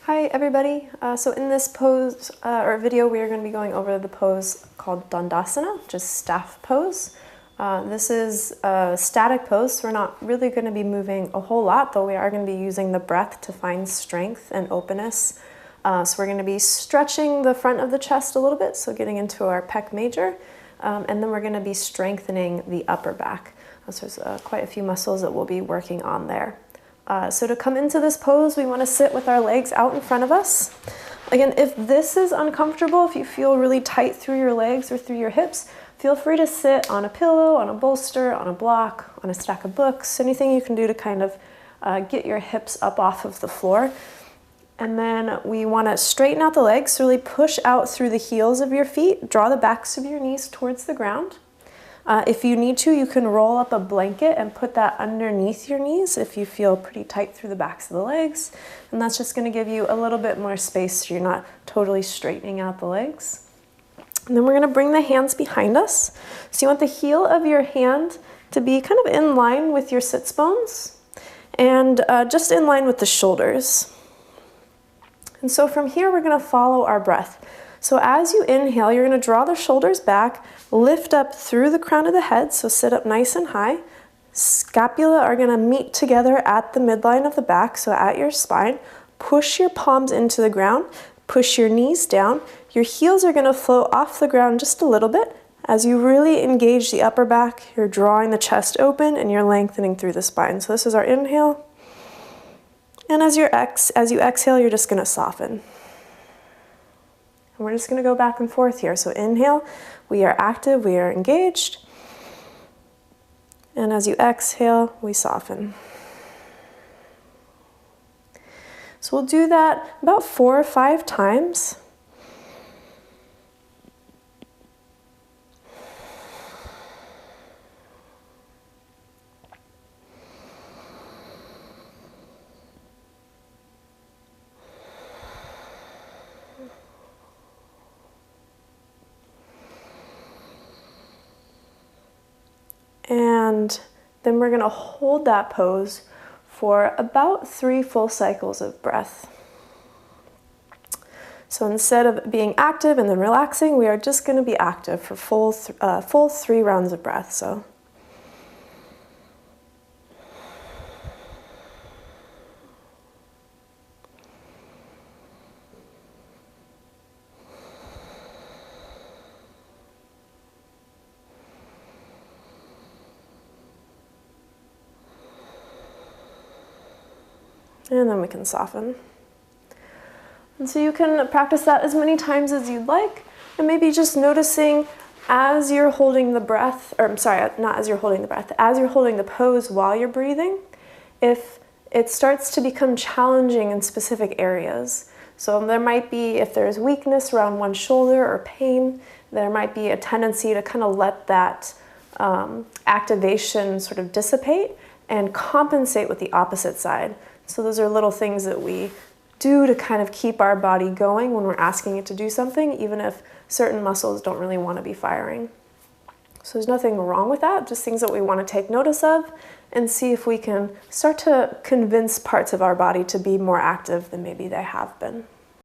Hi everybody. So in this pose or video, we are going to be going over the pose called Dandasana, just staff pose. This is a static pose, so we're not really going to be moving a whole lot, though we are going to be using the breath to find strength and openness. So we're going to be stretching the front of the chest a little bit, so getting into our pec major, and then we're going to be strengthening the upper back. So there's quite a few muscles that we'll be working on there. So to come into this pose, we want to sit with our legs out in front of us. Again, if this is uncomfortable, if you feel really tight through your legs or through your hips, feel free to sit on a pillow, on a bolster, on a block, on a stack of books, anything you can do to kind of get your hips up off of the floor. And then we want to straighten out the legs, so really push out through the heels of your feet, draw the backs of your knees towards the ground. If you need to, you can roll up a blanket and put that underneath your knees if you feel pretty tight through the backs of the legs. And that's just going to give you a little bit more space so you're not totally straightening out the legs. And then we're going to bring the hands behind us. So you want the heel of your hand to be kind of in line with your sits bones and just in line with the shoulders. And so from here, we're going to follow our breath. So as you inhale, you're going to draw the shoulders back, lift up through the crown of the head, so sit up nice and high. Scapula are going to meet together at the midline of the back, so at your spine. Push your palms into the ground, push your knees down. Your heels are going to float off the ground just a little bit. As you really engage the upper back, you're drawing the chest open and you're lengthening through the spine. So this is our inhale. And as you exhale, you're just going to soften. And we're just going to go back and forth here. So inhale, we are active, we are engaged. And as you exhale, we soften. So we'll do that about 4 or 5 times. And then we're going to hold that pose for about 3 full cycles of breath. So instead of being active and then relaxing, we are just going to be active for full 3 rounds of breath. So. And then we can soften. And so you can practice that as many times as you'd like, and maybe just noticing as you're holding the breath, or I'm sorry, not as you're holding the breath, as you're holding the pose while you're breathing, if it starts to become challenging in specific areas. So there might be, if there's weakness around one shoulder or pain, there might be a tendency to kind of let that activation sort of dissipate and compensate with the opposite side. So those are little things that we do to kind of keep our body going when we're asking it to do something, even if certain muscles don't really want to be firing. So there's nothing wrong with that, just things that we want to take notice of and see if we can start to convince parts of our body to be more active than maybe they have been.